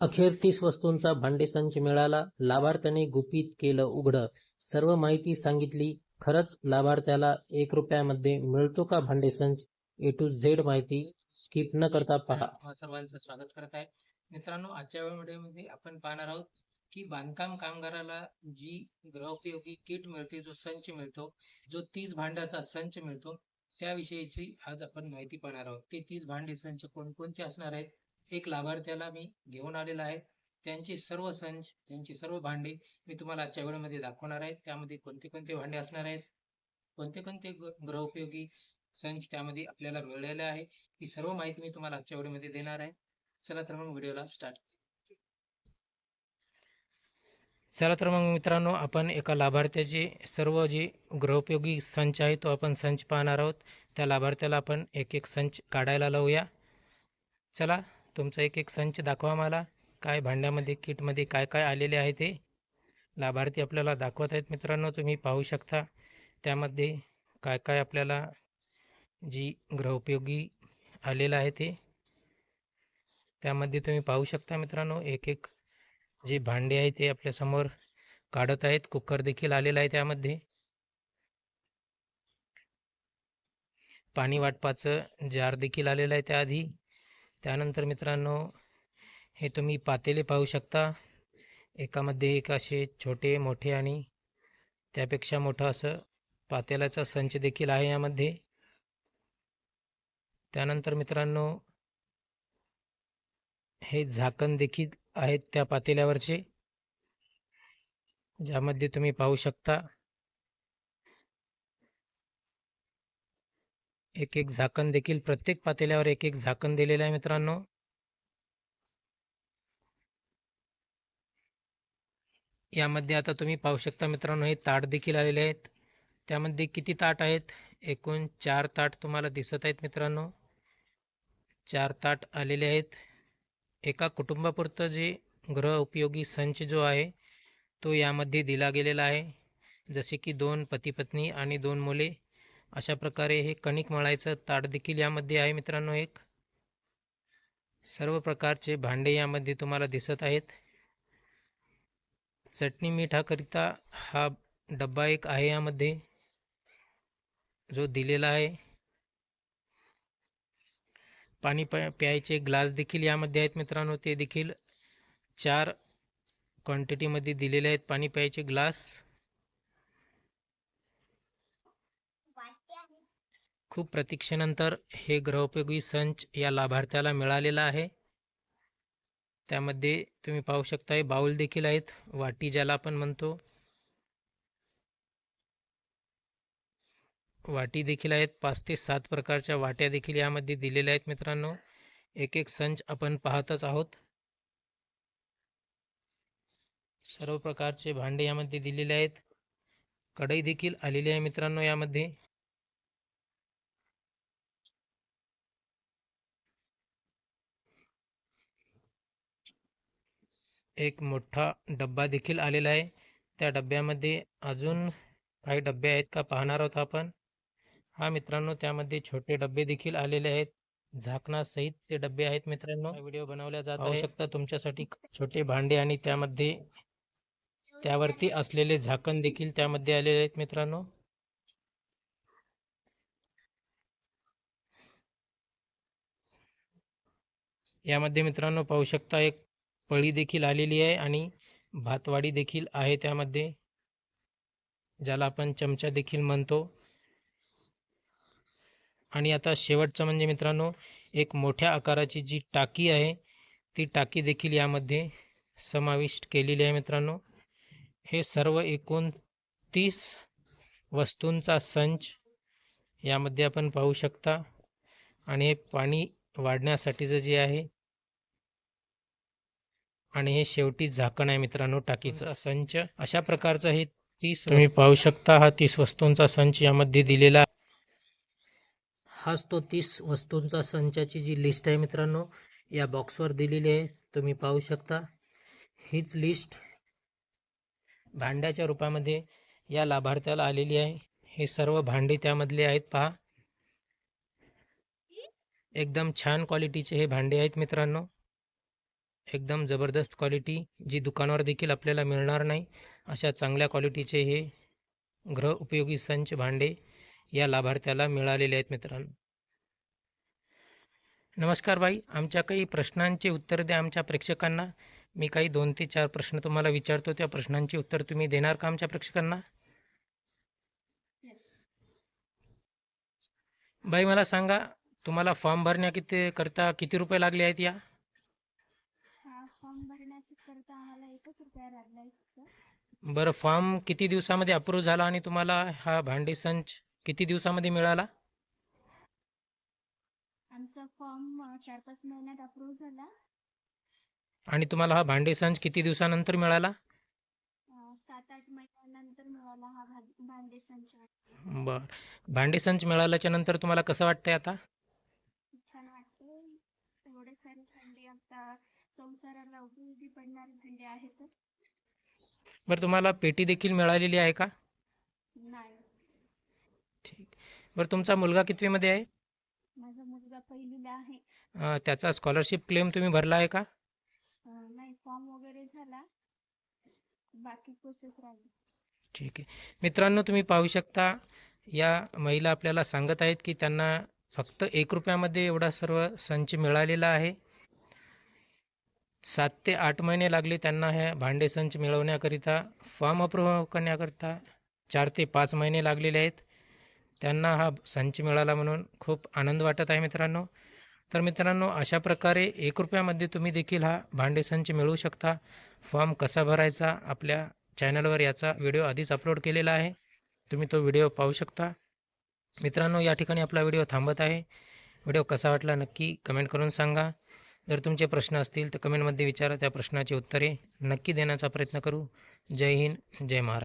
अखेर 30 वस्तूंचा भांडेसंच मिळाला. लाभार्थ्याने गुपित केलं उघडं. सर्व माहिती सांगितली. खरंच लाभार्थ्याला ₹1 मिळतो का भांडेसंच? ए टू झेड माहिती स्किप न करता पहा. सर्वांचं स्वागत करत आहे. मित्रांनो, आजच्या व्हिडिओमध्ये आपण पाहणार आहोत की बांधकाम कामगाराला जी गृहोपयोगी किट मिळते, जो संच मिळतो, जो 30 भांड्याचा संच मिळतो, त्याविषयीची आज आपण माहिती पाहणार आहोत. ते 30 भांडे संच कोणकोणते असणार आहेत, एक लाभार्थ्याला मी घेऊन आलेला आहे. त्यांचे सर्व संच, त्यांची सर्व भांडे मी तुम्हाला आजच्या व्हिडिओमध्ये दाखवणार आहे. त्यामध्ये कोणते कोणते भांडे असणार आहेत, कोणते कोणते गृहोपयोगी संच त्यामध्ये आपल्याला मिळालेले आहे, ही सर्व माहिती मी तुम्हाला आजच्या व्हिडिओमध्ये देणार आहे. चला तर मग व्हिडिओला स्टार्ट. चला तर मग मित्रांनो, आपण एका लाभार्थ्याचे सर्व जे गृहोपयोगी संच आहे तो आपण संच पाहणार आहोत. त्या लाभार्थ्याला आपण एक एक संच काढायला लावूया. चला, तुमचा एक एक संच दाखवा मला. काय भांड्यामध्ये, किटमध्ये काय काय आलेले आहे ते लाभार्थी आपल्याला दाखवत आहेत. मित्रांनो, तुम्ही पाहू शकता त्यामध्ये काय काय आपल्याला जी गृहोपयोगी आलेलं आहे ते. त्यामध्ये तुम्ही पाहू शकता मित्रांनो, एक एक जे भांडे आहे ते आपल्या समोर काढत आहेत. कुकर देखील आलेला आहे. त्यामध्ये पाणी वाटपाचं जार देखील आलेलं आहे त्याआधी. त्यानंतर मित्रांनो, हे तुम्ही पातेले पाहू शकता. एकामध्ये एक असे छोटे मोठे आणि त्यापेक्षा मोठं असं पातेल्याचा संच देखील आहे यामध्ये. त्यानंतर मित्रांनो, हे झाकण देखील आहेत त्या पातेल्यावरचे, ज्यामध्ये तुम्ही पाहू शकता एक एक झाकण देखील, प्रत्येक पातेल्यावर एक एक झाकण दिलेलं आहे मित्रांनो. यामध्ये आता तुम्ही पाहू शकता मित्रांनो, हे ताट देखील आलेले आहेत. त्यामध्ये किती ताट आहेत? एकूण 4 ताट तुम्हाला दिसत आहेत मित्रांनो. 4 ताट आलेले आहेत. एका कुटुंबापुरतं जे गृह उपयोगी संच जो आहे तो यामध्ये दिला गेलेला आहे. जसे की 2 पती पत्नी आणि 2 मुले, अशा प्रकारे हे कणिक मळायचं ताट देखील यामध्ये आहे मित्रांनो. एक सर्व प्रकारचे भांडे यामध्ये तुम्हाला दिसत आहेत. चटणी मिठाकरिता हा डब्बा एक आहे यामध्ये, जो दिलेला आहे. पाणी प्यायचे ग्लास देखील यामध्ये आहेत मित्रांनो. ते देखील 4 क्वांटिटीमध्ये दिलेले आहेत पाणी प्यायचे ग्लास. खूप प्रतीक्षेनंतर हे गृहोपयोगी संच या लाभार्थ्याला मिळालेला आहे. त्यामध्ये तुम्ही पाहू शकता बाउल देखील आहेत, वाटी ज्याला आपण म्हणतो, वाटी देखील आहेत. 5 ते 7 प्रकारच्या वाट्या देखील यामध्ये दिलेल्या आहेत मित्रांनो. एक एक संच आपण पाहतच आहोत. सर्व प्रकारचे भांडे यामध्ये दिलेले आहेत. कढई देखील आलेली आहे मित्रांनो यामध्ये. एक मोठा डब्बा देखील आलेला आहे. त्या डब्यामध्ये अजून काही डब्बे आहेत का पाहणार आहोत आपण. हा मित्रांनो, त्यामध्ये छोटे डब्बे देखील आलेले आहेत. झाकणासहित ते डब्बे आहेत मित्रांनो. व्हिडिओ बनवला जात आहे. पाहू शकता तुमच्यासाठी छोटे भांडे आणि त्यामध्ये त्यावरती असलेले झाकण देखील त्यामध्ये आलेले आहेत मित्रांनो. यामध्ये मित्रांनो पाहू शकता एक पळी देखील आलेली आहे आणि भातवाडी देखील आहे त्यामध्ये, ज्याला आपण चमचा देखील म्हणतो. आणि आता शेवटचं म्हणजे मित्रांनो, एक मोठ्या आकाराची जी टाकी आहे ती टाकी देखील यामध्ये समाविष्ट केलेली आहे मित्रांनो. हे सर्व एकूण 30 वस्तूंचा संच यामध्ये आपण पाहू शकता. आणि हे पाणी वाढण्यासाठीचं जे आहे, आणि हे शेवटी झाकण आहे मित्रांनो टाकीचा संच. अशा प्रकारचं हे 30 तुम्ही पाहू शकता. हा 30 वस्तूंचा संच यामध्ये दिलेला. हाच तो 30 वस्तूंचा संचाची जी लिस्ट आहे मित्रांनो, या बॉक्सवर दिलेली आहे. तुम्ही पाहू शकता. हीच लिस्ट भांड्याच्या रूपामध्ये या लाभार्थ्याला आलेली आहे. हे सर्व भांडे त्यामधले आहेत पहा. एकदम छान क्वालिटीचे हे भांडे आहेत मित्रांनो. एकदम जबरदस्त क्वालिटी, जी दुकानावर देखील आपल्याला मिळणार नाही अशा चांगल्या क्वालिटीचे हे गृह उपयोगी संच भांडे या लाभार्थ्याला मिळालेले आहेत मित्रांनो. नमस्कार बाई, आमच्या काही प्रश्नांची उत्तर द्या आमच्या प्रेक्षकांना. मी काही 2 ते 4 प्रश्न तुम्हाला विचारतो, त्या प्रश्नांची उत्तर तुम्ही देणार का आमच्या प्रेक्षकांना? बाई मला सांगा, तुम्हाला फॉर्म करता किती रुपये लागले आहेत या? फॉर्म भरण्याकरता आम्हाला 1च रुपया लागलाय फक्त. बरं, फॉर्म किती दिवसामध्ये अप्रूव्ह झाला आणि तुम्हाला हा भांडी संच किती दिवसामध्ये मिळाला? आमचा फॉर्म 4-5 महिन्यात अप्रूव्ह झाला. आणि तुम्हाला हा भांडी संच किती दिवसानंतर मिळाला? 7-8 महिन्यानंतर मिळाला हा भांडे संच. बरं, भांडी संच मिळाल्याच्या नंतर तुम्हाला कसं वाटतंय आता? खूप छान वाटते. एवढे सारे भांडे आता संसाराला उपयोगी पडणारे भांडे आहेत. बरं, तुम्हाला पेटी देखील मिळालेली आहे का? नाही, ठीक. बरं, तुमचा मुलगा कितवीमध्ये आहे? माझा मुलगा पहिलीला आहे. त्याचा स्कॉलरशिप क्लेम तुम्ही भरला आहे का? नाही, फॉर्म वगैरे झाला, बाकी प्रोसेस राहिली. ठीक आहे मित्रांनो, तुम्ही पाहू शकता या महिला आपल्याला सांगत आहेत की त्यांना फक्त 1 रुपयामध्ये एवढा सर्व संच मिळालेला आहे. 7 ते 8 महिने लागले त्यांना हे भांडे संच मिळवण्याकरिता. फॉर्म अप्रूव्ह करण्याकरिता 4 ते 5 महिने लागलेले आहेत. त्यांना हा संच मिळाला म्हणून खूप आनंद वाटत आहे मित्रांनो. तर मित्रांनो, अशा प्रकारे 1 रुपयामध्ये तुम्ही देखील हा भांडे संच मिळवू शकता. फॉर्म कसा भरायचा आपल्या चॅनलवर याचा व्हिडिओ आधीच अपलोड केलेला आहे, तुम्ही तो व्हिडिओ पाहू शकता. मित्रांनो, या ठिकाणी आपला व्हिडिओ थांबत आहे. व्हिडिओ कसा वाटला नक्की कमेंट करून सांगा. जर तुमचे प्रश्न असतील तर कमेंटमध्ये विचारा, त्या प्रश्नाची उत्तरे नक्की देण्याचा प्रयत्न करू. जय हिंद, जय महाराष्ट्र.